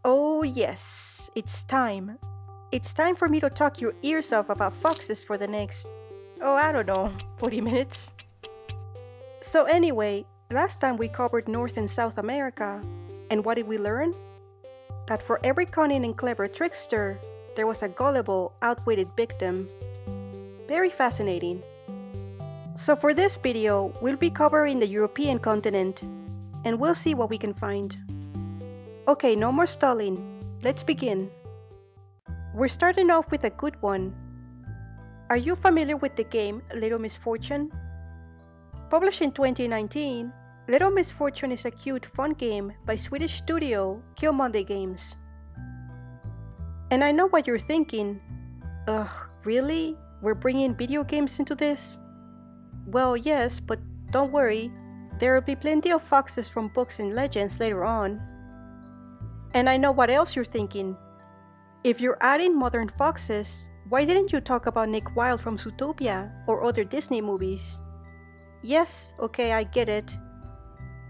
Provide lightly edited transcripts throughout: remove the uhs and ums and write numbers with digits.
Oh, yes, it's time. It's time for me to talk your ears off about foxes for the next, I don't know, 40 minutes. So, anyway, last time we covered North and South America, and what did we learn? That for every cunning and clever trickster, there was a gullible, outwitted victim. Very fascinating. So, for this video, we'll be covering the European continent, and we'll see what we can find. Okay, no more stalling. Let's begin. We're starting off with a good one. Are you familiar with the game Little Misfortune? Published in 2019, Little Misfortune is a cute, fun game by Swedish studio Kill Monday Games. And I know what you're thinking. Ugh, really? We're bringing video games into this? Well, yes, but don't worry. There will be plenty of foxes from books and legends later on. And I know what else you're thinking. If you're adding modern foxes, why didn't you talk about Nick Wilde from Zootopia or other Disney movies? Yes, okay, I get it.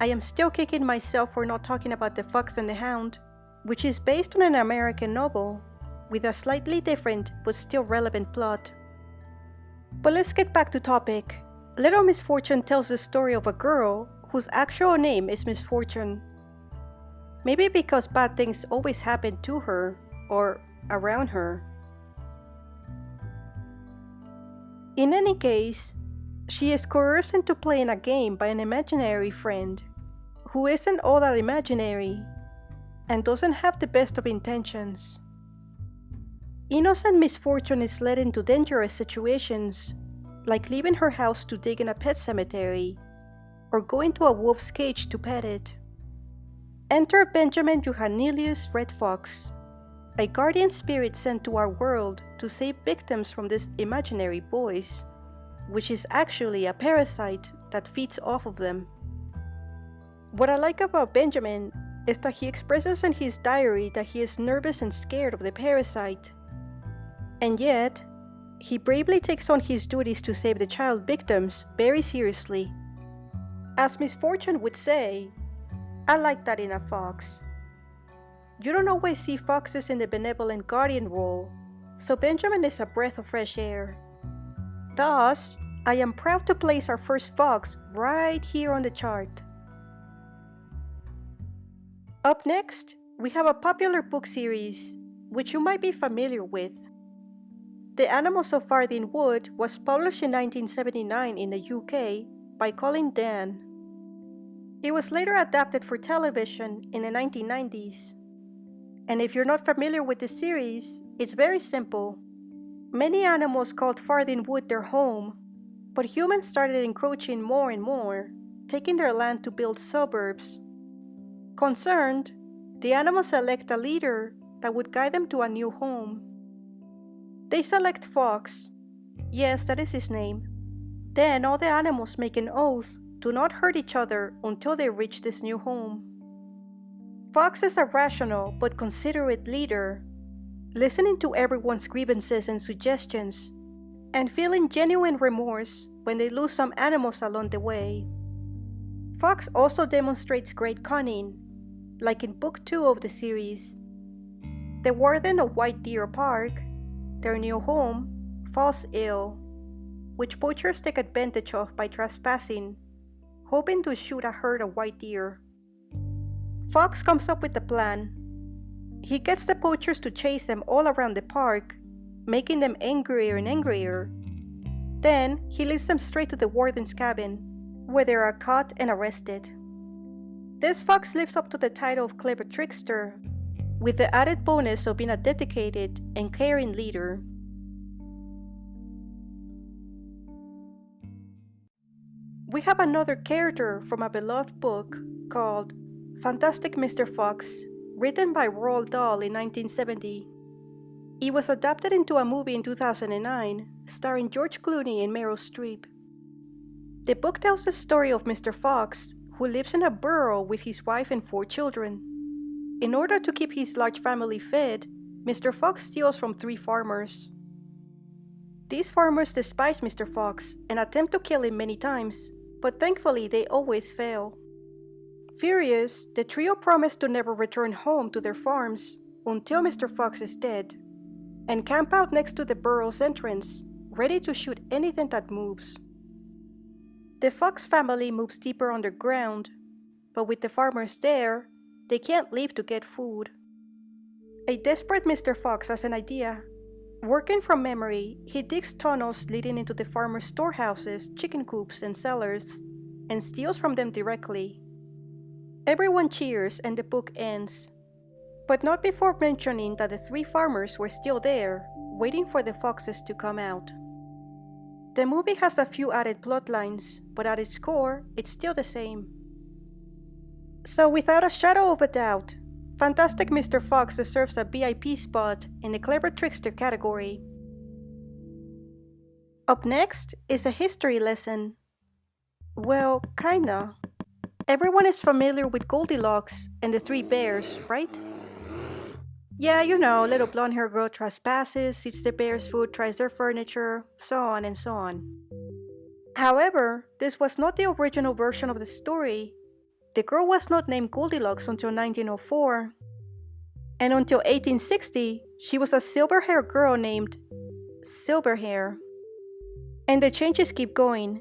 I am still kicking myself for not talking about The Fox and the Hound, which is based on an American novel, with a slightly different but still relevant plot. But let's get back to topic. Little Misfortune tells the story of a girl whose actual name is Misfortune. Maybe because bad things always happen to her, or around her. In any case, she is coerced into playing a game by an imaginary friend, who isn't all that imaginary, and doesn't have the best of intentions. Innocent Misfortune is led into dangerous situations, like leaving her house to dig in a pet cemetery, or going to a wolf's cage to pet it. Enter Benjamin Johannelius Red Fox, a guardian spirit sent to our world to save victims from these imaginary boys, which is actually a parasite that feeds off of them. What I like about Benjamin is that he expresses in his diary that he is nervous and scared of the parasite, and yet, he bravely takes on his duties to save the child victims very seriously. As Misfortune would say, I like that in a fox. You don't always see foxes in the benevolent guardian role, so Benjamin is a breath of fresh air. Thus, I am proud to place our first fox right here on the chart. Up next, we have a popular book series, which you might be familiar with. The Animals of Farthing Wood was published in 1979 in the UK by Colin Dan. It was later adapted for television in the 1990s. And if you're not familiar with the series, it's very simple. Many animals called Farthing Wood their home, but humans started encroaching more and more, taking their land to build suburbs. Concerned, the animals elect a leader that would guide them to a new home. They select Fox. Yes, that is his name. Then all the animals make an oath to not hurt each other until they reach this new home. Fox is a rational but considerate leader, listening to everyone's grievances and suggestions, and feeling genuine remorse when they lose some animals along the way. Fox also demonstrates great cunning, like in Book 2 of the series. The warden of White Deer Park, their new home, falls ill, which poachers take advantage of by trespassing, hoping to shoot a herd of white deer. Fox comes up with a plan. He gets the poachers to chase them all around the park, making them angrier and angrier. Then, he leads them straight to the warden's cabin, where they are caught and arrested. This fox lives up to the title of Clever Trickster, with the added bonus of being a dedicated and caring leader. We have another character from a beloved book called Fantastic Mr. Fox, written by Roald Dahl in 1970. It was adapted into a movie in 2009, starring George Clooney and Meryl Streep. The book tells the story of Mr. Fox, who lives in a burrow with his wife and 4 children. In order to keep his large family fed, Mr. Fox steals from 3 farmers. These farmers despise Mr. Fox and attempt to kill him many times, but thankfully they always fail. Furious, the trio promise to never return home to their farms until Mr. Fox is dead, and camp out next to the burrow's entrance, ready to shoot anything that moves. The Fox family moves deeper underground, but with the farmers there, they can't leave to get food. A desperate Mr. Fox has an idea. Working from memory, he digs tunnels leading into the farmers' storehouses, chicken coops, and cellars, and steals from them directly. Everyone cheers and the book ends, but not before mentioning that the three farmers were still there, waiting for the foxes to come out. The movie has a few added plot lines, but at its core, it's still the same. So without a shadow of a doubt, Fantastic Mr. Fox deserves a VIP spot in the Clever Trickster category. Up next is a history lesson. Well, kinda. Everyone is familiar with Goldilocks and the three bears, right? Yeah, you know, little blonde-haired girl trespasses, eats the bear's food, tries their furniture, so on and so on. However, this was not the original version of the story. The girl was not named Goldilocks until 1904. And until 1860, she was a silver-haired girl named Silverhair. And the changes keep going.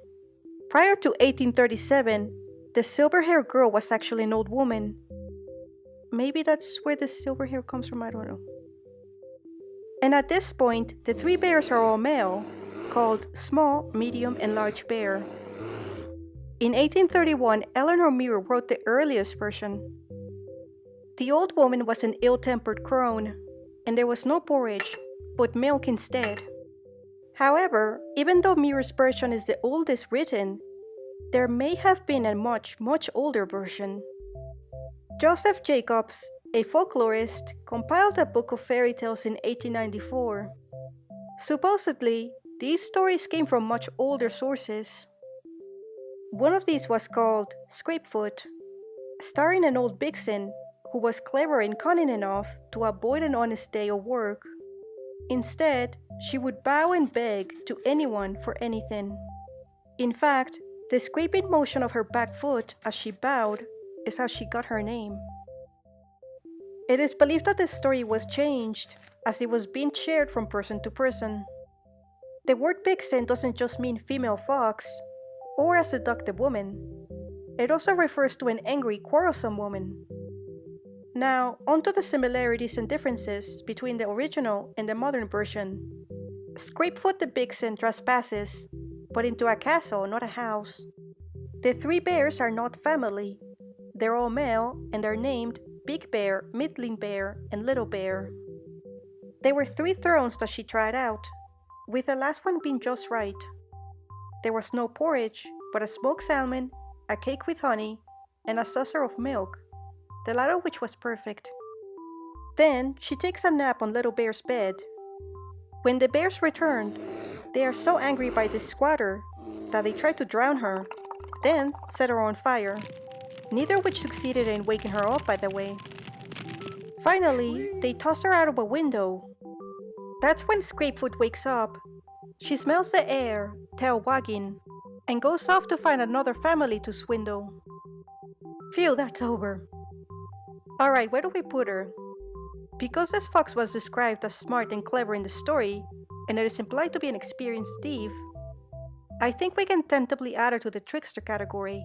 Prior to 1837, the silver-haired girl was actually an old woman. Maybe that's where the silver hair comes from, I don't know. And at this point, the three bears are all male, called Small, Medium, and Large Bear. In 1831, Eleanor Muir wrote the earliest version. The old woman was an ill-tempered crone, and there was no porridge, but milk instead. However, even though Muir's version is the oldest written, there may have been a much, much older version. Joseph Jacobs, a folklorist, compiled a book of fairy tales in 1894. Supposedly, these stories came from much older sources. One of these was called Scrapefoot, starring an old vixen who was clever and cunning enough to avoid an honest day of work. Instead, she would bow and beg to anyone for anything. In fact, the scraping motion of her back foot as she bowed is how she got her name. It is believed that the story was changed as it was being shared from person to person. The word vixen doesn't just mean female fox or a seductive woman. It also refers to an angry, quarrelsome woman. Now, onto the similarities and differences between the original and the modern version. Scrapefoot the vixen trespasses, but into a castle, not a house. The three bears are not family. They're all male, and they're named Big Bear, Middling Bear, and Little Bear. There were 3 thrones that she tried out, with the last one being just right. There was no porridge, but a smoked salmon, a cake with honey, and a saucer of milk, the latter of which was perfect. Then she takes a nap on Little Bear's bed. When the bears returned, they are so angry by this squatter that they try to drown her, then set her on fire, neither of which succeeded in waking her up, by the way. Finally, they toss her out of a window. That's when Scrapefoot wakes up. She smells the air, tail wagging, and goes off to find another family to swindle. Phew, that's over. Alright, where do we put her? Because this fox was described as smart and clever in the story, and it is implied to be an experienced thief, I think we can tentatively add her to the trickster category.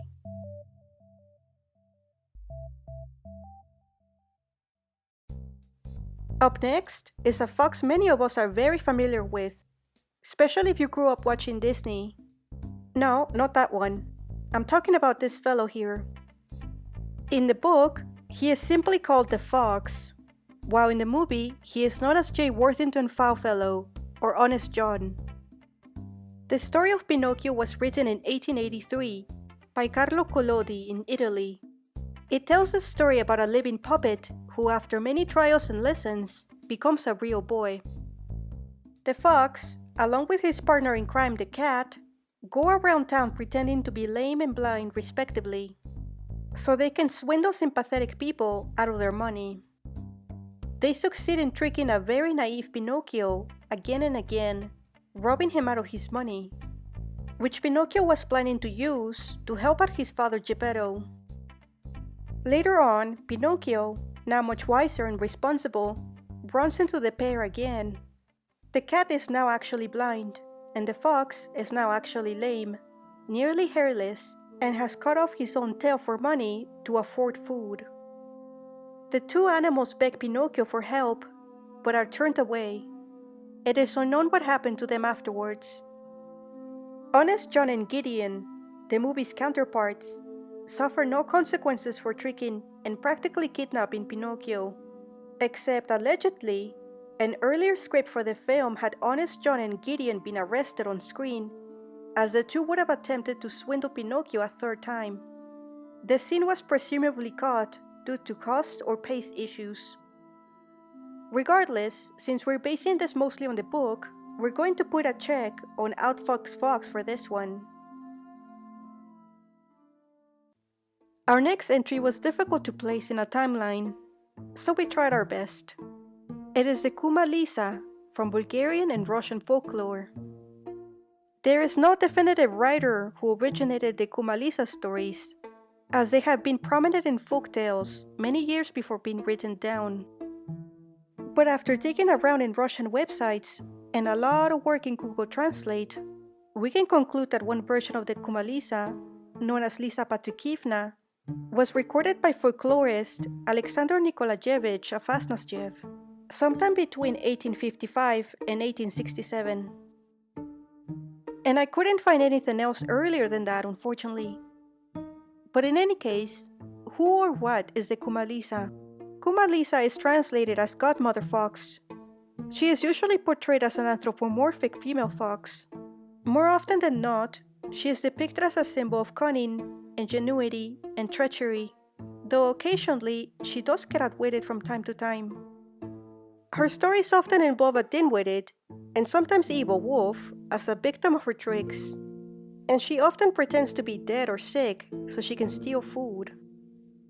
Up next is a fox many of us are very familiar with, especially if you grew up watching Disney. No, not that one. I'm talking about this fellow here. In the book, he is simply called the Fox, while in the movie, he is known as J. Worthington Foulfellow or Honest John. The story of Pinocchio was written in 1883 by Carlo Collodi in Italy. It tells the story about a living puppet who, after many trials and lessons, becomes a real boy. The fox, along with his partner in crime, the cat, go around town pretending to be lame and blind respectively, so they can swindle sympathetic people out of their money. They succeed in tricking a very naive Pinocchio again and again, robbing him out of his money, which Pinocchio was planning to use to help out his father Geppetto. Later on, Pinocchio, now much wiser and responsible, runs into the pair again. The cat is now actually blind, and the fox is now actually lame, nearly hairless, and has cut off his own tail for money to afford food. The two animals beg Pinocchio for help, but are turned away. It is unknown what happened to them afterwards. Honest John and Gideon, the movie's counterparts, suffer no consequences for tricking and practically kidnapping Pinocchio, except allegedly, an earlier script for the film had Honest John and Gideon been arrested on screen, as the two would have attempted to swindle Pinocchio a third time. The scene was presumably cut due to cost or pace issues. Regardless, since we're basing this mostly on the book, we're going to put a check on Outfoxed Fox for this one. Our next entry was difficult to place in a timeline, so we tried our best. It is the Kuma Lisa from Bulgarian and Russian folklore. There is no definitive writer who originated the Kuma Lisa stories, as they have been prominent in folktales many years before being written down. But after digging around in Russian websites and a lot of work in Google Translate, we can conclude that one version of the Kuma Lisa, known as Lisa Patukivna, was recorded by folklorist Alexander Nikolaevich Afasnasyev sometime between 1855 and 1867. And I couldn't find anything else earlier than that, unfortunately. But in any case, who or what is the Kuma Lisa? Kuma Lisa is translated as Godmother Fox. She is usually portrayed as an anthropomorphic female fox. More often than not, she is depicted as a symbol of cunning, ingenuity, and treachery, though occasionally she does get outwitted from time to time. Her stories often involve a dim-witted, and sometimes evil wolf as a victim of her tricks, and she often pretends to be dead or sick so she can steal food.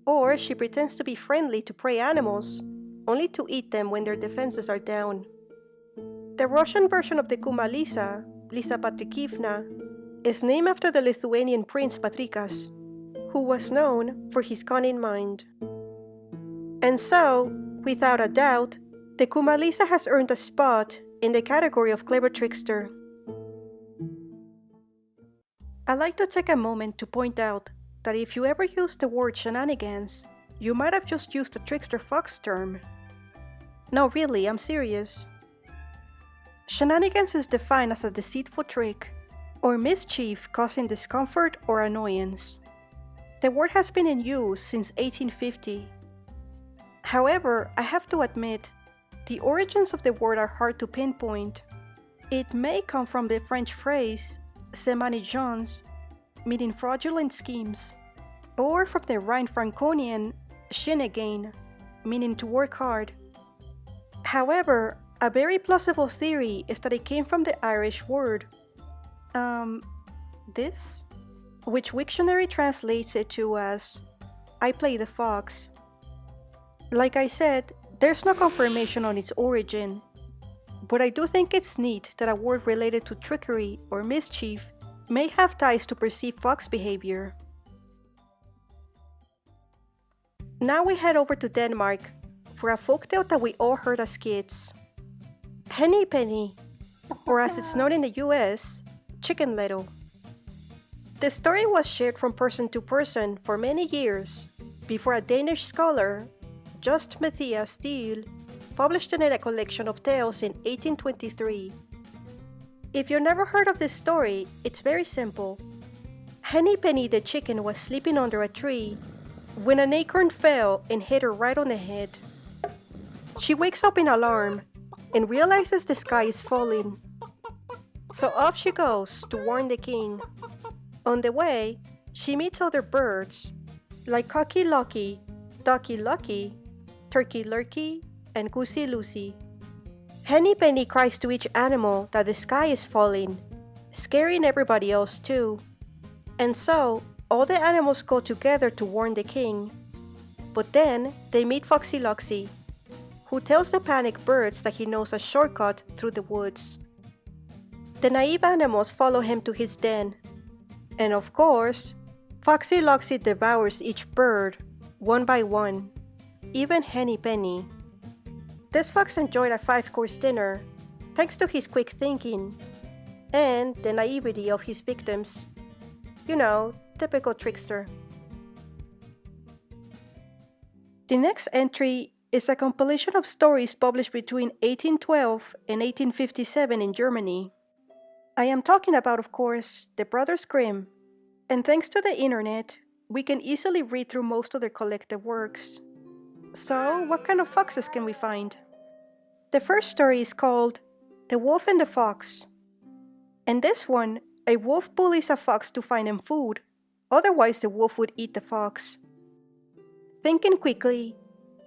Or she pretends to be friendly to prey animals, only to eat them when their defenses are down. The Russian version of the Kuma Lisa, Lisa Patukivna, is named after the Lithuanian prince Patrikas, who was known for his cunning mind. And so, without a doubt, the Kuma Lisa has earned a spot in the category of Clever Trickster. I'd like to take a moment to point out that if you ever use the word Shenanigans, you might have just used a Trickster Fox term. No, really, I'm serious. Shenanigans is defined as a deceitful trick, or mischief causing discomfort or annoyance. The word has been in use since 1850. However, I have to admit, the origins of the word are hard to pinpoint. It may come from the French phrase "se manigens," meaning fraudulent schemes, or from the Rhine-Franconian "shinnegain," meaning to work hard. However, a very plausible theory is that it came from the Irish word this, which Wiktionary translates it to as "I play the fox." Like I said, there's no confirmation on its origin, but I do think it's neat that a word related to trickery or mischief may have ties to perceived fox behavior. Now we head over to Denmark for a folktale that we all heard as kids. Henny Penny, or as it's known in the US, Chicken Little. The story was shared from person to person for many years before a Danish scholar, Just Matthias Steele, published it in a collection of tales in 1823. If you've never heard of this story, it's very simple. Henny Penny the chicken was sleeping under a tree when an acorn fell and hit her right on the head. She wakes up in alarm and realizes the sky is falling. So off she goes to warn the king. On the way, she meets other birds, like Cocky Locky, Ducky Lucky, Turkey Lurkey, and Goosey Lucy. Henny Penny cries to each animal that the sky is falling, scaring everybody else too. And so, all the animals go together to warn the king. But then, they meet Foxy Loxy, who tells the panicked birds that he knows a shortcut through the woods. The naive animals follow him to his den. And of course, Foxy Loxy devours each bird, one by one, even Henny Penny. This fox enjoyed a 5-course dinner, thanks to his quick thinking, and the naivety of his victims. You know, typical trickster. The next entry is a compilation of stories published between 1812 and 1857 in Germany. I am talking about, of course, the Brothers Grimm, and thanks to the internet, we can easily read through most of their collected works. So, what kind of foxes can we find? The first story is called The Wolf and the Fox. In this one, a wolf bullies a fox to find him food, otherwise the wolf would eat the fox. Thinking quickly,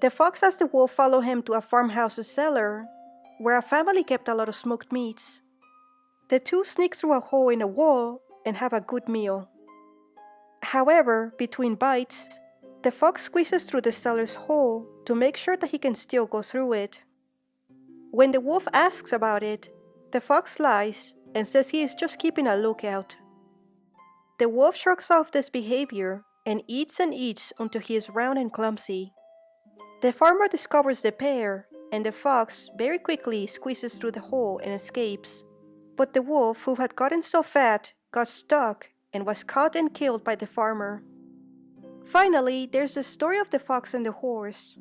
the fox has the wolf follow him to a farmhouse's cellar, where a family kept a lot of smoked meats. The two sneak through a hole in a wall and have a good meal. However, between bites, the fox squeezes through the cellar's hole to make sure that he can still go through it. When the wolf asks about it, the fox lies and says he is just keeping a lookout. The wolf shrugs off this behavior and eats until he is round and clumsy. The farmer discovers the pair, and the fox very quickly squeezes through the hole and escapes. But the wolf, who had gotten so fat, got stuck and was caught and killed by the farmer. Finally, there's the story of the fox and the horse.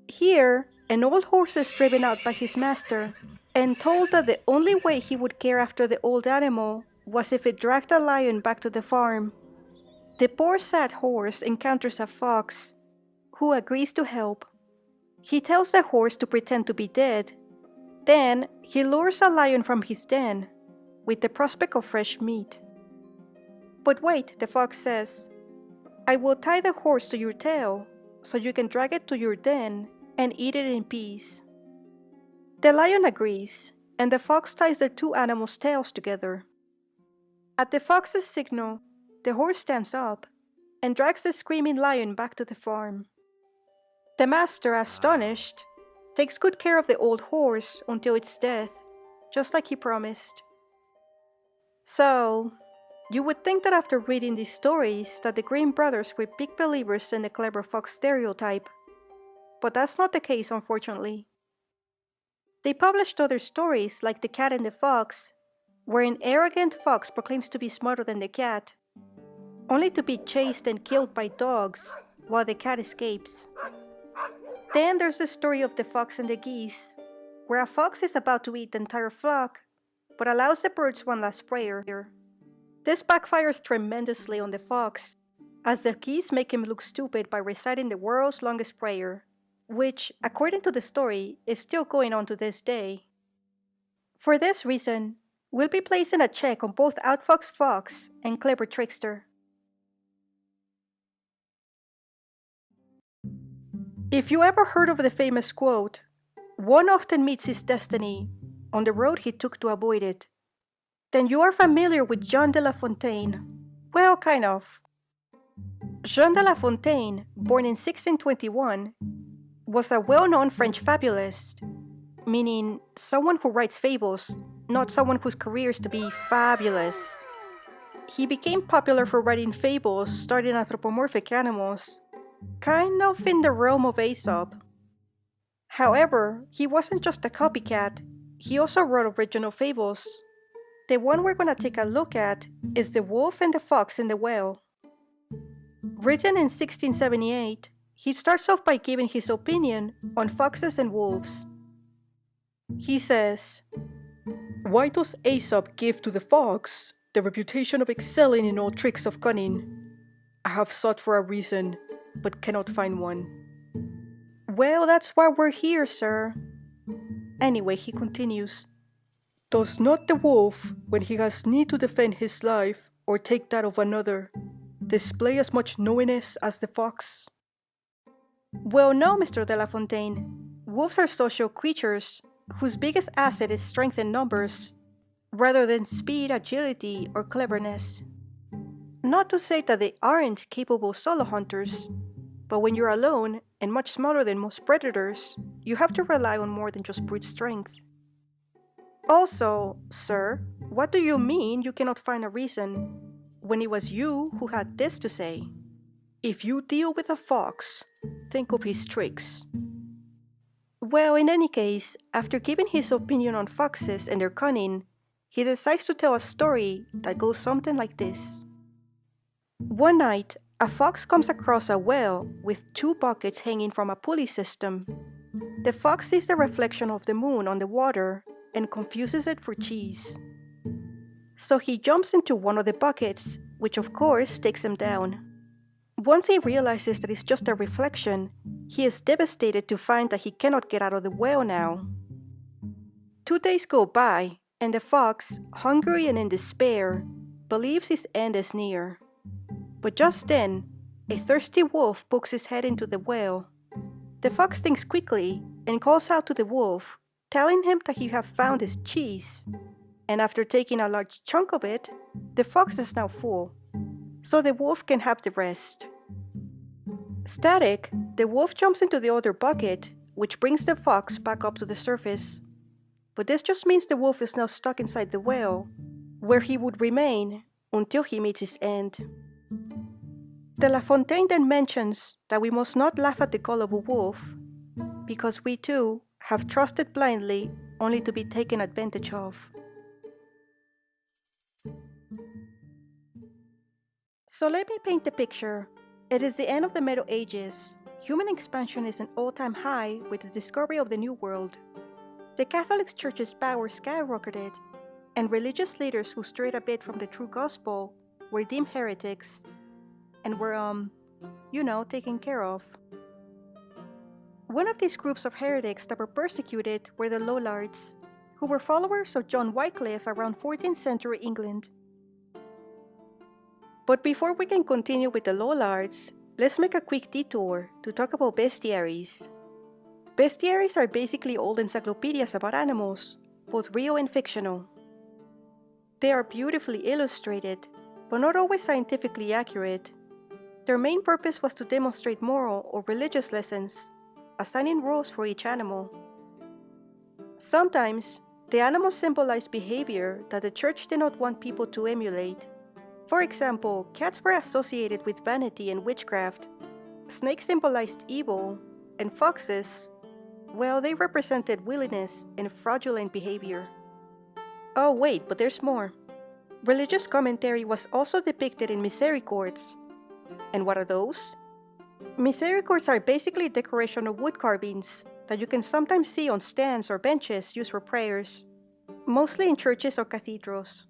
Here, an old horse is driven out by his master and told that the only way he would care after the old animal was if it dragged a lion back to the farm. The poor sad horse encounters a fox, who agrees to help. He tells the horse to pretend to be dead. Then, he lures a lion from his den, with the prospect of fresh meat. But wait, the fox says, I will tie the horse to your tail, so you can drag it to your den and eat it in peace. The lion agrees, and the fox ties the two animals' tails together. At the fox's signal, the horse stands up and drags the screaming lion back to the farm. The master, astonished, takes good care of the old horse until its death, just like he promised. So, you would think that after reading these stories that the Grimm brothers were big believers in the clever fox stereotype, but that's not the case, unfortunately. They published other stories like The Cat and the Fox, where an arrogant fox proclaims to be smarter than the cat, only to be chased and killed by dogs while the cat escapes. Then there's the story of The Fox and the Geese, where a fox is about to eat the entire flock, but allows the birds one last prayer. This backfires tremendously on the fox, as the geese make him look stupid by reciting the world's longest prayer, which, according to the story, is still going on to this day. For this reason, we'll be placing a check on both Outfoxed Fox and Clever Trickster. If you ever heard of the famous quote, "One often meets his destiny on the road he took to avoid it," then you are familiar with Jean de La Fontaine. Well, kind of. Jean de La Fontaine, born in 1621, was a well-known French fabulist, meaning someone who writes fables, not someone whose career is to be fabulous. He became popular for writing fables starring anthropomorphic animals, kind of in the realm of Aesop. However, he wasn't just a copycat, he also wrote original fables. The one we're gonna take a look at is The Wolf and the Fox in the Well. Written in 1678, he starts off by giving his opinion on foxes and wolves. He says, "Why does Aesop give to the fox the reputation of excelling in all tricks of cunning? I have sought for a reason, but cannot find one." Well, that's why we're here, sir. Anyway, he continues, "Does not the wolf, when he has need to defend his life or take that of another, display as much knowingness as the fox?" Well, no, Mr. de La Fontaine. Wolves are social creatures whose biggest asset is strength in numbers, rather than speed, agility, or cleverness. Not to say that they aren't capable solo hunters, but when you're alone and much smaller than most predators, you have to rely on more than just brute strength. Also, sir, what do you mean you cannot find a reason, when it was you who had this to say? If you deal with a fox, think of his tricks. Well, in any case, after giving his opinion on foxes and their cunning, he decides to tell a story that goes something like this. One night, a fox comes across a well with 2 buckets hanging from a pulley system. The fox sees the reflection of the moon on the water and confuses it for cheese. So he jumps into one of the buckets, which of course takes him down. Once he realizes that it's just a reflection, he is devastated to find that he cannot get out of the well now. 2 days go by, and the fox, hungry and in despair, believes his end is near. But just then, a thirsty wolf pokes his head into the well. The fox thinks quickly and calls out to the wolf, telling him that he has found his cheese. And after taking a large chunk of it, the fox is now full, so the wolf can have the rest. Static, the wolf jumps into the other bucket, which brings the fox back up to the surface. But this just means the wolf is now stuck inside the well, where he would remain until he meets his end. De La Fontaine then mentions that we must not laugh at the call of a wolf, because we too have trusted blindly only to be taken advantage of. So let me paint the picture. It is the end of the Middle Ages. Human expansion is an all-time high with the discovery of the New World. The Catholic Church's power skyrocketed, and religious leaders who strayed a bit from the true gospel were deemed heretics and were, taken care of. One of these groups of heretics that were persecuted were the Lollards, who were followers of John Wycliffe around 14th century England. But before we can continue with the Lollards, let's make a quick detour to talk about bestiaries. Bestiaries are basically old encyclopedias about animals, both real and fictional. They are beautifully illustrated, but not always scientifically accurate. Their main purpose was to demonstrate moral or religious lessons, assigning rules for each animal. Sometimes, the animals symbolized behavior that the church did not want people to emulate. For example, cats were associated with vanity and witchcraft, snakes symbolized evil, and foxes, well, they represented willingness and fraudulent behavior. Oh wait, but there's more. Religious commentary was also depicted in Misericords. And what are those? Misericords are basically decoration of wood carvings that you can sometimes see on stands or benches used for prayers, mostly in churches or cathedrals.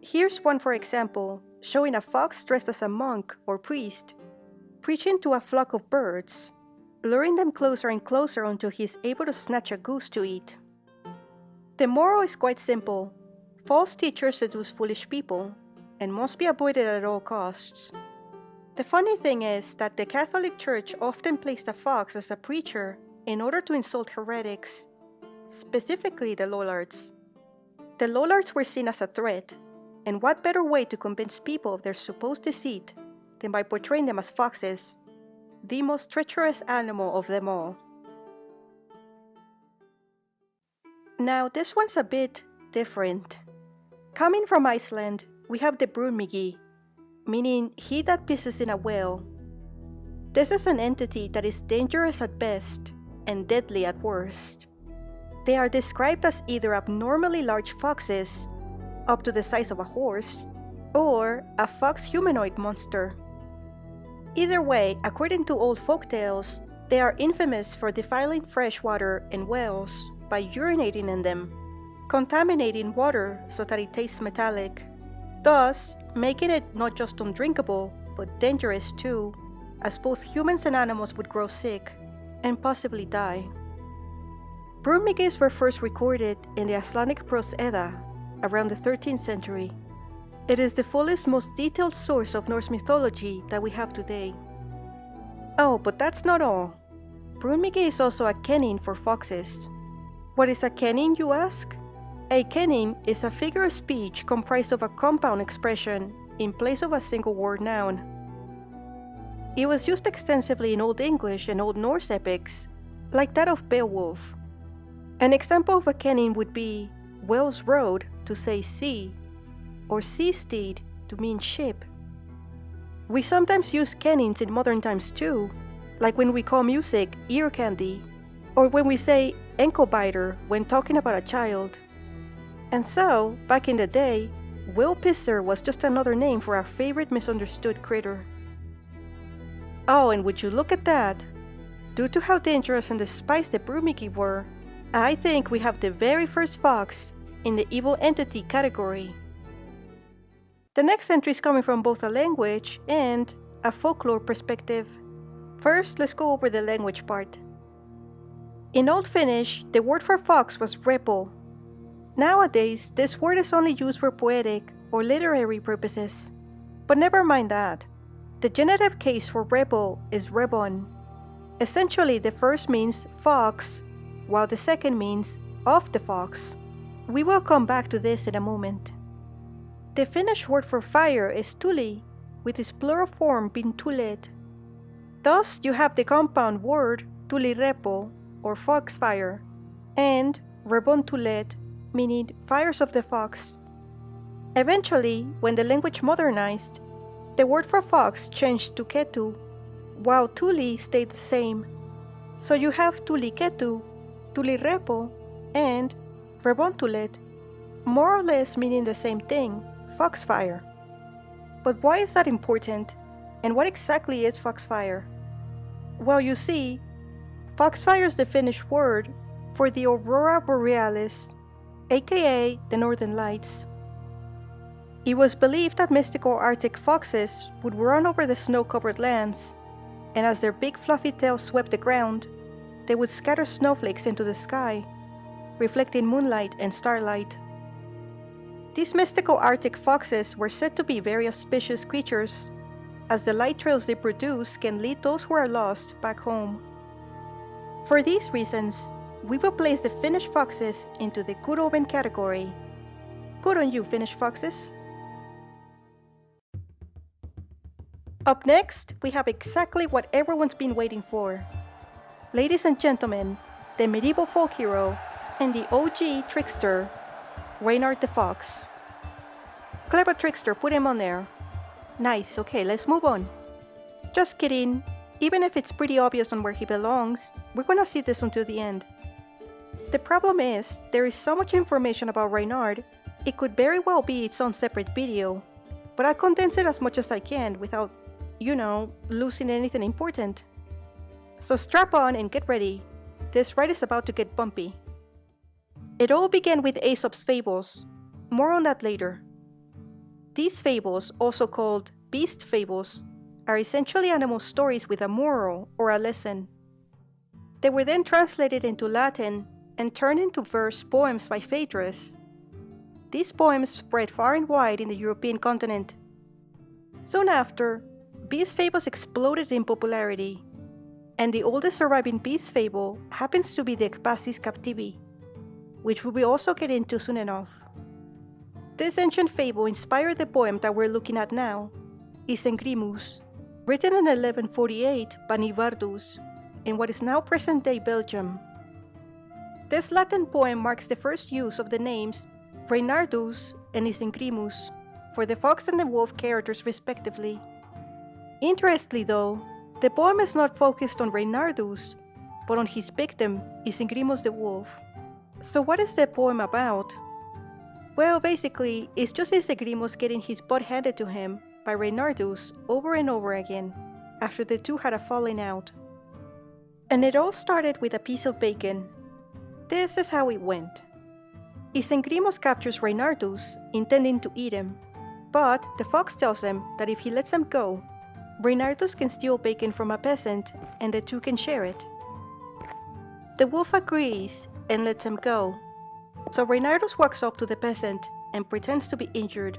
Here's one, for example, showing a fox dressed as a monk or priest, preaching to a flock of birds, luring them closer and closer until he is able to snatch a goose to eat. The moral is quite simple. False teachers seduce foolish people, and must be avoided at all costs. The funny thing is that the Catholic Church often placed a fox as a preacher in order to insult heretics, specifically the Lollards. The Lollards were seen as a threat, and what better way to convince people of their supposed deceit than by portraying them as foxes, the most treacherous animal of them all. Now this one's a bit different. Coming from Iceland, we have the Brunnmigi, meaning he that pisses in a well. This is an entity that is dangerous at best and deadly at worst. They are described as either abnormally large foxes, up to the size of a horse, or a fox humanoid monster. Either way, according to old folktales, they are infamous for defiling fresh water and wells by urinating in them, contaminating water so that it tastes metallic, thus making it not just undrinkable, but dangerous too, as both humans and animals would grow sick and possibly die. Brunnmigis were first recorded in the Icelandic Prose Edda around the 13th century. It is the fullest, most detailed source of Norse mythology that we have today. Oh, but that's not all. Brunnmigi is also a cunning for foxes. What is a cunning, you ask? A cunning is a figure of speech comprised of a compound expression in place of a single word noun. It was used extensively in Old English and Old Norse epics, like that of Beowulf. An example of a cunning would be Whale's Road to say sea, or sea steed to mean ship. We sometimes use cannings in modern times too, like when we call music ear candy, or when we say ankle biter when talking about a child. And so, back in the day, Will Pisser was just another name for our favorite misunderstood critter. Oh, and would you look at that? Due to how dangerous and despised the Brunnmigi were, I think we have the very first fox in the evil entity category. The next entry is coming from both a language and a folklore perspective. First, let's go over the language part. In Old Finnish, the word for fox was repo. Nowadays, this word is only used for poetic or literary purposes. But never mind that. The genitive case for repo is rebon. Essentially, the first means fox, while the second means of the fox. We will come back to this in a moment. The Finnish word for fire is tuli, with its plural form being tulet. Thus, you have the compound word tulirepo, or foxfire, and Revontulet, meaning fires of the fox. Eventually, when the language modernized, the word for fox changed to ketu, while tuli stayed the same. So you have Tulikettu, tulirepo, and Revontulet, more or less meaning the same thing, foxfire. But why is that important, and what exactly is foxfire? Well, you see, foxfire is the Finnish word for the aurora borealis, aka the northern lights. It was believed that mystical Arctic foxes would run over the snow-covered lands, and as their big fluffy tails swept the ground, they would scatter snowflakes into the sky, reflecting moonlight and starlight. These mystical Arctic foxes were said to be very auspicious creatures, as the light trails they produce can lead those who are lost back home. For these reasons, we will place the Finnish foxes into the good omen category. Good on you, Finnish foxes! Up next, we have exactly what everyone's been waiting for. Ladies and gentlemen, the medieval folk hero and the OG trickster, Reynard the Fox. Clever Trickster, put him on there. Nice, okay, let's move on. Just kidding, even if it's pretty obvious on where he belongs, we're gonna see this until the end. The problem is, there is so much information about Reynard, it could very well be its own separate video, but I'll condense it as much as I can without, losing anything important. So strap on and get ready, this ride is about to get bumpy. It all began with Aesop's fables, more on that later. These fables, also called beast fables, are essentially animal stories with a moral or a lesson. They were then translated into Latin and turned into verse poems by Phaedrus. These poems spread far and wide in the European continent. Soon after, beast fables exploded in popularity, and the oldest surviving beast fable happens to be the Ecbasis Captivi, which we will also get into soon enough. This ancient fable inspired the poem that we're looking at now, Isengrimus, written in 1148 by Nivardus, in what is now present-day Belgium. This Latin poem marks the first use of the names Reynardus and Isengrimus for the fox and the wolf characters respectively. Interestingly though, the poem is not focused on Reynardus, but on his victim, Isengrimus the wolf. So what is the poem about? Well, basically, it's just Isengrimus getting his butt handed to him by Reynardus over and over again, after the two had a falling out. And it all started with a piece of bacon. This is how it went. Isengrimus captures Reynardus, intending to eat him, but the fox tells him that if he lets him go, Reynardus can steal bacon from a peasant and the two can share it. The wolf agrees and lets him go. So Reynardus walks up to the peasant and pretends to be injured.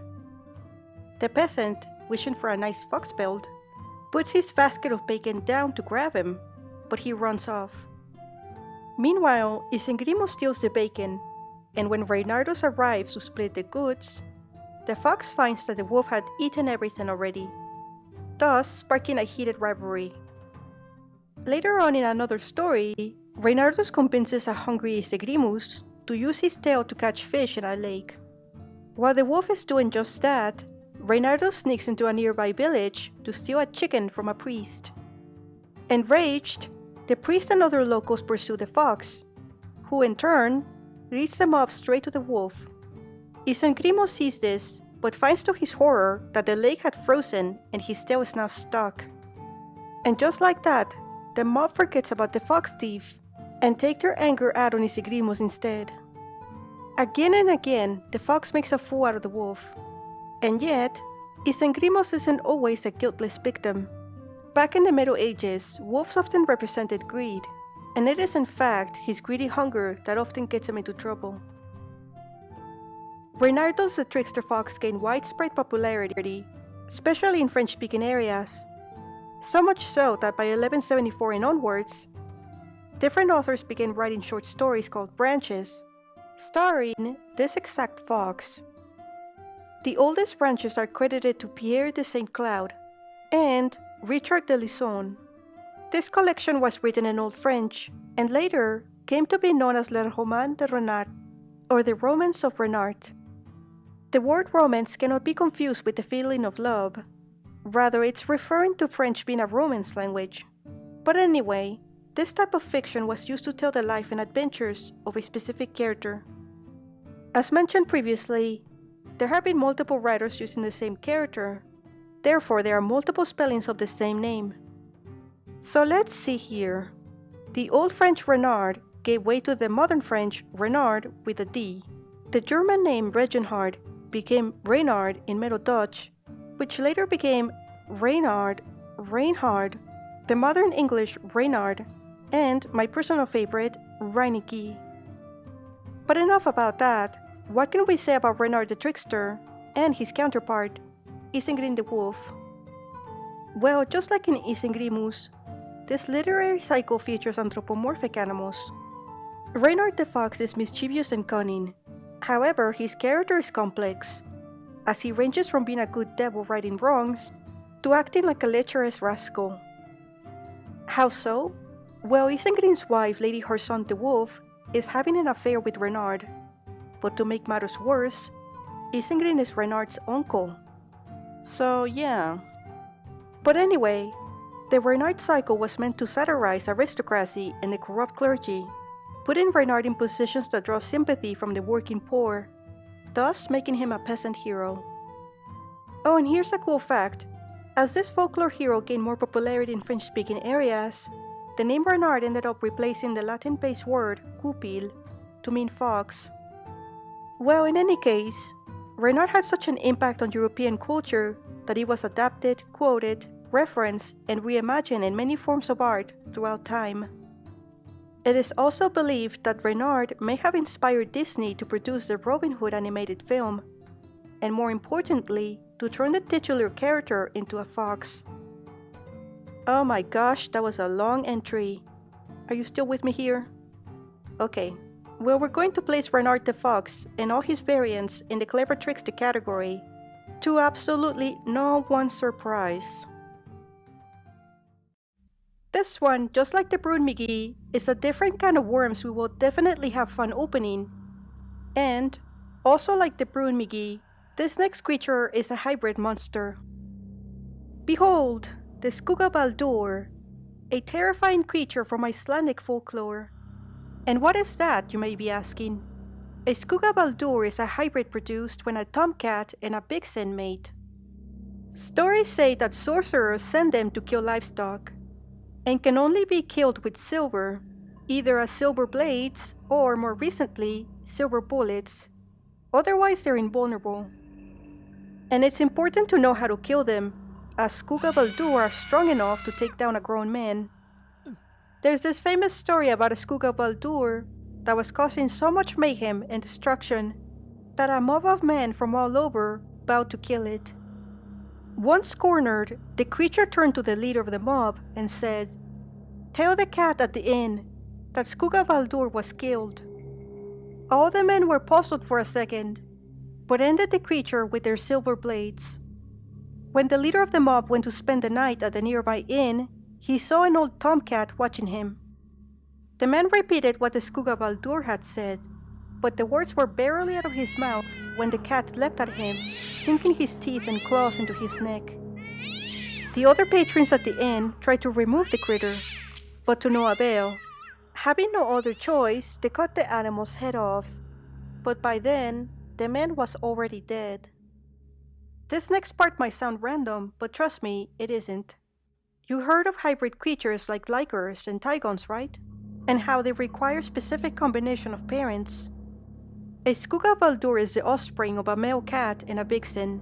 The peasant, wishing for a nice fox pelt, puts his basket of bacon down to grab him, but he runs off. Meanwhile, Isengrimus steals the bacon, and when Reynardus arrives to split the goods, the fox finds that the wolf had eaten everything already, thus sparking a heated rivalry. Later on in another story, Reynardus convinces a hungry Isengrimus to use his tail to catch fish in a lake. While the wolf is doing just that, Reynardo sneaks into a nearby village to steal a chicken from a priest. Enraged, the priest and other locals pursue the fox, who in turn leads them up straight to the wolf. Isengrimo sees this, but finds to his horror that the lake had frozen and his tail is now stuck. And just like that, the mob forgets about the fox thief and take their anger out on Isengrimo instead. Again and again, the fox makes a fool out of the wolf. And yet, Isengrimo isn't always a guiltless victim. Back in the Middle Ages, wolves often represented greed, and it is in fact his greedy hunger that often gets him into trouble. Reynard the Trickster Fox gained widespread popularity, especially in French-speaking areas, so much so that by 1174 and onwards, different authors began writing short stories called branches, starring this exact fox. The oldest branches are credited to Pierre de Saint Cloud and Richard de Lisson. This collection was written in Old French and later came to be known as Le Roman de Renard, or the Romance of Renard. The word romance cannot be confused with the feeling of love. Rather, it's referring to French being a Romance language. But anyway, this type of fiction was used to tell the life and adventures of a specific character. As mentioned previously, there have been multiple writers using the same character. Therefore, there are multiple spellings of the same name. So let's see here. The Old French Renard gave way to the modern French Renard with a D. The German name Reginhard became Reynard in Middle Dutch, which later became Reynard, Reinhard, the modern English Reynard, and my personal favorite, Reineke. But enough about that. What can we say about Reynard the Trickster and his counterpart, Isengrim the Wolf? Well, just like in Isengrimus, this literary cycle features anthropomorphic animals. Reynard the Fox is mischievous and cunning. However, his character is complex, as he ranges from being a good devil righting wrongs to acting like a lecherous rascal. How so? Well, Isengrim's wife, Lady Horsant the Wolf, is having an affair with Reynard. But to make matters worse, Isengrim is Reynard's uncle. So yeah. But anyway, the Reynard cycle was meant to satirize aristocracy and the corrupt clergy, putting Reynard in positions that draw sympathy from the working poor, thus making him a peasant hero. Oh, and here's a cool fact. As this folklore hero gained more popularity in French-speaking areas, the name Reynard ended up replacing the Latin-based word cupil to mean fox. Well, in any case, Reynard had such an impact on European culture that he was adapted, quoted, referenced, and reimagined in many forms of art throughout time. It is also believed that Reynard may have inspired Disney to produce the Robin Hood animated film, and more importantly, to turn the titular character into a fox. Oh my gosh, that was a long entry. Are you still with me here? Okay. Well, we're going to place Reynard the Fox and all his variants in the Clever Trickster category, to absolutely no one's surprise. This one, just like the Brunnmigi, is a different kind of worms we will definitely have fun opening. And, also like the Brunnmigi, this next creature is a hybrid monster. Behold, the Skuggabaldur, a terrifying creature from Icelandic folklore. And what is that, you may be asking? A Skuggabaldur is a hybrid produced when a tomcat and a vixen mate. Stories say that sorcerers send them to kill livestock, and can only be killed with silver, either as silver blades or, more recently, silver bullets. Otherwise, they're invulnerable. And it's important to know how to kill them, as Skuggabaldur are strong enough to take down a grown man. There's this famous story about a Skuggabaldur that was causing so much mayhem and destruction that a mob of men from all over vowed to kill it. Once cornered, the creature turned to the leader of the mob and said, "Tell the cat at the inn that Skuggabaldur was killed." All the men were puzzled for a second, but ended the creature with their silver blades. When the leader of the mob went to spend the night at the nearby inn, he saw an old tomcat watching him. The man repeated what the Skuggabaldur had said, but the words were barely out of his mouth when the cat leapt at him, sinking his teeth and claws into his neck. The other patrons at the inn tried to remove the critter, but to no avail. Having no other choice, they cut the animal's head off, but by then, the man was already dead. This next part might sound random, but trust me, it isn't. You heard of hybrid creatures like Likers and Tigons, right? And how they require specific combination of parents. A Skuggabaldur is the offspring of a male cat and a vixen.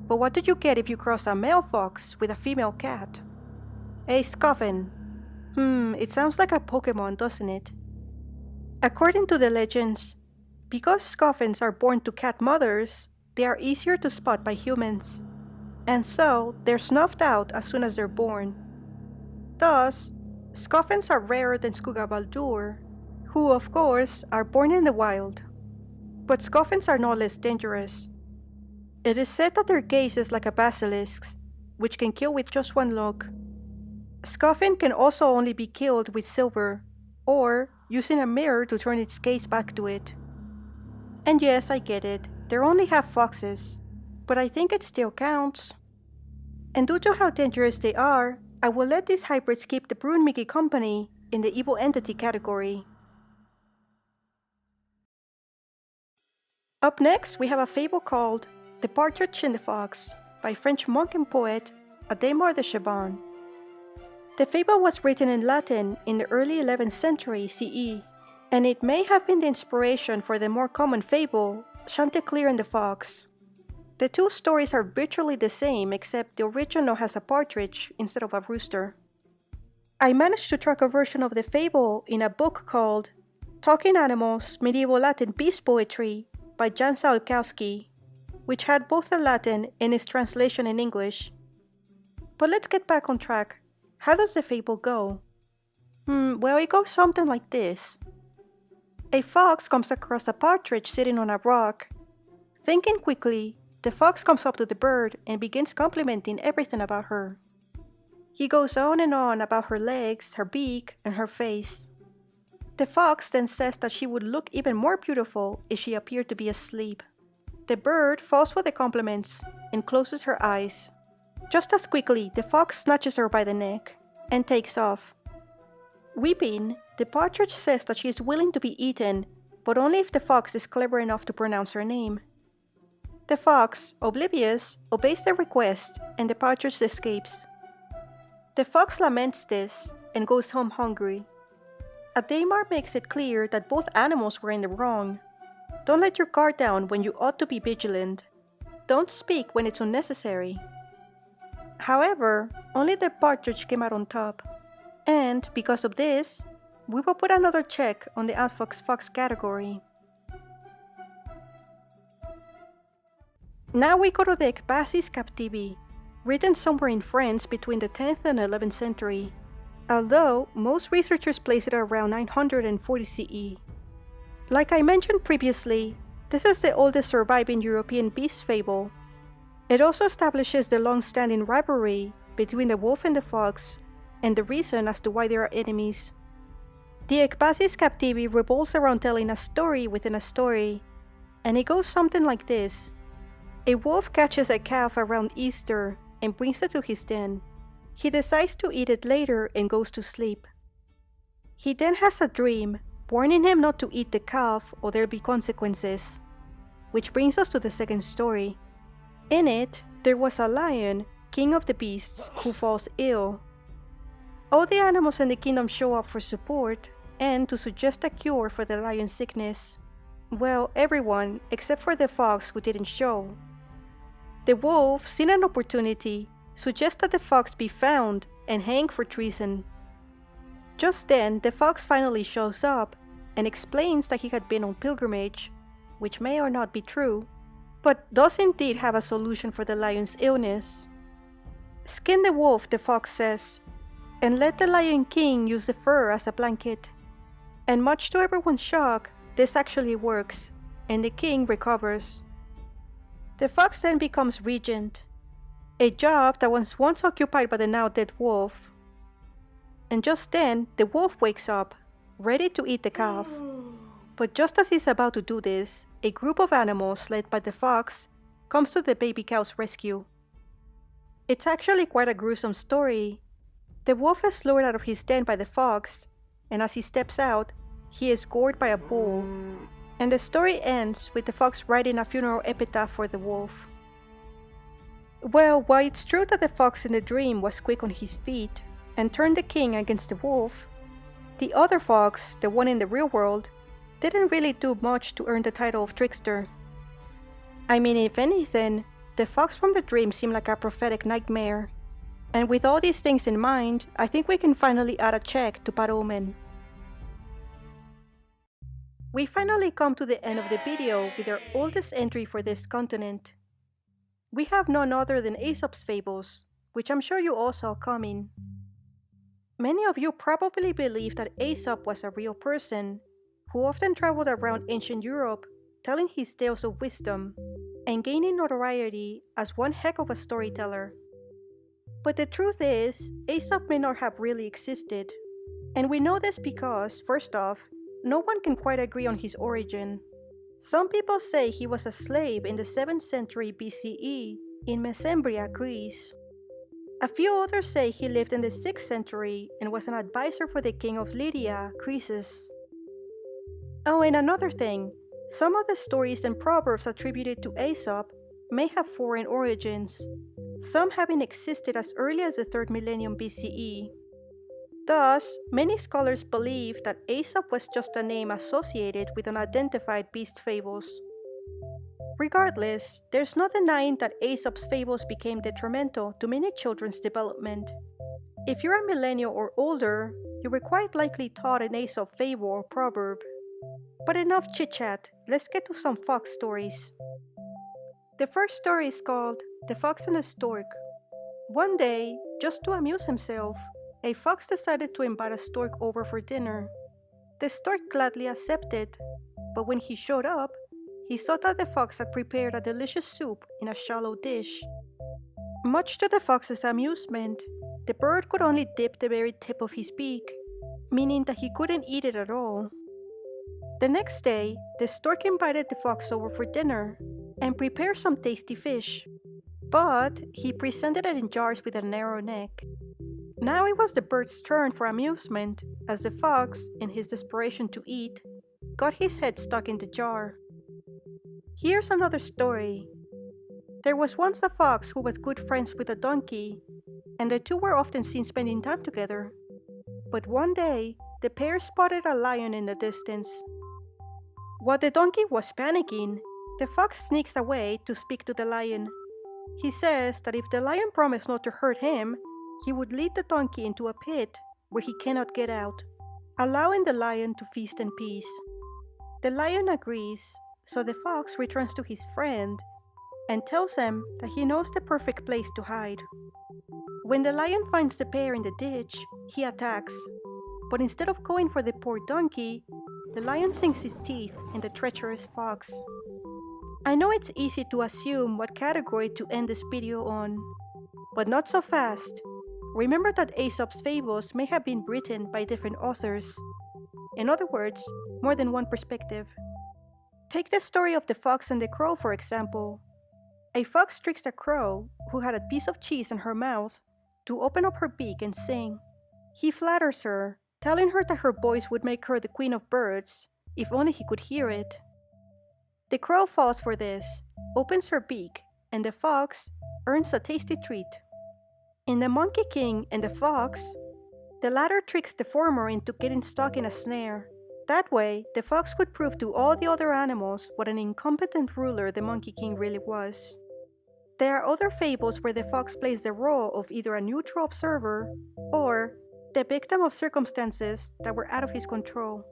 But what do you get if you cross a male fox with a female cat? A Skoffin. It sounds like a Pokemon, doesn't it? According to the legends, because Skoffins are born to cat mothers, they are easier to spot by humans, and so they're snuffed out as soon as they're born. Thus, Skoffins are rarer than Skuggabaldur, who of course are born in the wild. But Skoffins are no less dangerous. It is said that their gaze is like a basilisk's, which can kill with just one look. Skoffin can also only be killed with silver, or using a mirror to turn its gaze back to it. And yes, I get it, they're only half foxes, but I think it still counts. And due to how dangerous they are, I will let these hybrids keep the Brunnmigi company in the evil entity category. Up next, we have a fable called The Partridge and the Fox by French monk and poet Adhémar de Chabannes. The fable was written in Latin in the early 11th century CE, and it may have been the inspiration for the more common fable Chanticleer and the Fox. The two stories are virtually the same, except the original has a partridge instead of a rooster. I managed to track a version of the fable in a book called Talking Animals, Medieval Latin Peace Poetry by Jan Salkowski, which had both the Latin and its translation in English. But let's get back on track. How does the fable go? Well, it goes something like this. A fox comes across a partridge sitting on a rock. Thinking quickly, the fox comes up to the bird and begins complimenting everything about her. He goes on and on about her legs, her beak, and her face. The fox then says that she would look even more beautiful if she appeared to be asleep. The bird falls for the compliments and closes her eyes. Just as quickly, the fox snatches her by the neck and takes off. Weeping, the partridge says that she is willing to be eaten, but only if the fox is clever enough to pronounce her name. The fox, oblivious, obeys the request, and the partridge escapes. The fox laments this and goes home hungry. Adhémar makes it clear that both animals were in the wrong. Don't let your guard down when you ought to be vigilant. Don't speak when it's unnecessary. However, only the partridge came out on top. And because of this, we will put another check on the Outfoxed Fox category. Now we go to the Ecbasis Captivi, written somewhere in France between the 10th and 11th century, although most researchers place it around 940 CE. Like I mentioned previously, this is the oldest surviving European beast fable. It also establishes the long-standing rivalry between the wolf and the fox, and the reason as to why they are enemies. The Ecbasis Captivi revolves around telling a story within a story, and it goes something like this. A wolf catches a calf around Easter and brings it to his den. He decides to eat it later and goes to sleep. He then has a dream, warning him not to eat the calf or there'll be consequences. Which brings us to the second story. In it, there was a lion, king of the beasts, who falls ill. All the animals in the kingdom show up for support and to suggest a cure for the lion's sickness. Well, everyone except for the fox who didn't show. The wolf, seeing an opportunity, suggests that the fox be found and hanged for treason. Just then, the fox finally shows up and explains that he had been on pilgrimage, which may or not be true, but does indeed have a solution for the lion's illness. Skin the wolf, the fox says, and let the Lion King use the fur as a blanket. And much to everyone's shock, this actually works, and the king recovers. The fox then becomes regent, a job that was once occupied by the now dead wolf. And just then, the wolf wakes up, ready to eat the calf. But just as he's about to do this, a group of animals led by the fox comes to the baby cow's rescue. It's actually quite a gruesome story. The wolf is lured out of his den by the fox, and as he steps out, he is gored by a bull, and the story ends with the fox writing a funeral epitaph for the wolf. Well, while it's true that the fox in the dream was quick on his feet and turned the king against the wolf, the other fox, the one in the real world, didn't really do much to earn the title of trickster. I mean, if anything, the fox from the dream seemed like a prophetic nightmare. And with all these things in mind, I think we can finally add a check to Bad Omen. We finally come to the end of the video with our oldest entry for this continent. We have none other than Aesop's Fables, which I'm sure you all saw coming. Many of you probably believe that Aesop was a real person, who often traveled around ancient Europe telling his tales of wisdom and gaining notoriety as one heck of a storyteller. But the truth is, Aesop may not have really existed. And we know this because, first off, no one can quite agree on his origin. Some people say he was a slave in the 7th century BCE in Mesembria, Greece. A few others say he lived in the 6th century and was an advisor for the king of Lydia, Croesus. Oh, and another thing, some of the stories and proverbs attributed to Aesop may have foreign origins, some having existed as early as the 3rd millennium BCE. Thus, many scholars believe that Aesop was just a name associated with unidentified beast fables. Regardless, there's no denying that Aesop's fables became detrimental to many children's development. If you're a millennial or older, you were quite likely taught an Aesop fable or proverb. But enough chit-chat, let's get to some fox stories. The first story is called The Fox and the Stork. One day, just to amuse himself, a fox decided to invite a stork over for dinner. The stork gladly accepted, but when he showed up, he saw that the fox had prepared a delicious soup in a shallow dish. Much to the fox's amusement, the bird could only dip the very tip of his beak, meaning that he couldn't eat it at all. The next day, the stork invited the fox over for dinner and prepared some tasty fish, but he presented it in jars with a narrow neck. Now it was the bird's turn for amusement, as the fox, in his desperation to eat, got his head stuck in the jar. Here's another story. There was once a fox who was good friends with a donkey, and the two were often seen spending time together. But one day, the pair spotted a lion in the distance. While the donkey was panicking, the fox sneaks away to speak to the lion. He says that if the lion promised not to hurt him, he would lead the donkey into a pit where he cannot get out, allowing the lion to feast in peace. The lion agrees, so the fox returns to his friend and tells him that he knows the perfect place to hide. When the lion finds the pair in the ditch, he attacks, but instead of going for the poor donkey, the lion sinks his teeth in the treacherous fox. I know it's easy to assume what category to end this video on, but not so fast. Remember that Aesop's fables may have been written by different authors. In other words, more than one perspective. Take the story of the fox and the crow, for example. A fox tricks a crow, who had a piece of cheese in her mouth, to open up her beak and sing. He flatters her, telling her that her voice would make her the queen of birds, if only he could hear it. The crow falls for this, opens her beak, and the fox earns a tasty treat. In The Monkey King and the Fox, the latter tricks the former into getting stuck in a snare. That way, the fox could prove to all the other animals what an incompetent ruler the Monkey King really was. There are other fables where the fox plays the role of either a neutral observer or the victim of circumstances that were out of his control,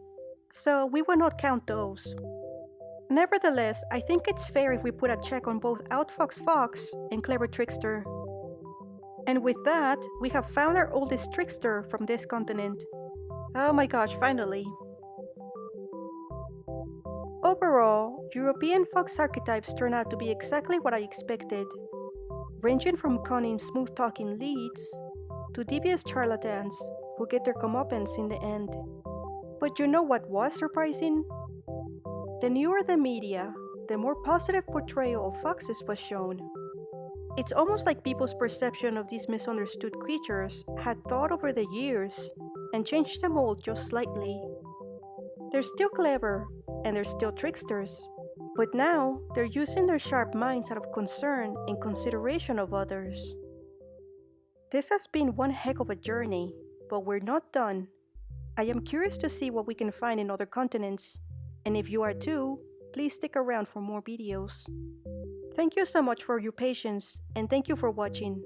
so we will not count those. Nevertheless, I think it's fair if we put a check on both Outfoxed Fox and Clever Trickster. And with that, we have found our oldest trickster from this continent. Oh my gosh, finally. Overall, European fox archetypes turn out to be exactly what I expected, ranging from cunning, smooth-talking leads to devious charlatans who get their comeuppance in the end. But you know what was surprising? The newer the media, the more positive portrayal of foxes was shown. It's almost like people's perception of these misunderstood creatures had thawed over the years and changed the mold just slightly. They're still clever, and they're still tricksters, but now they're using their sharp minds out of concern and consideration of others. This has been one heck of a journey, but we're not done. I am curious to see what we can find in other continents, and if you are too, please stick around for more videos. Thank you so much for your patience, and thank you for watching.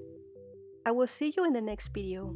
I will see you in the next video.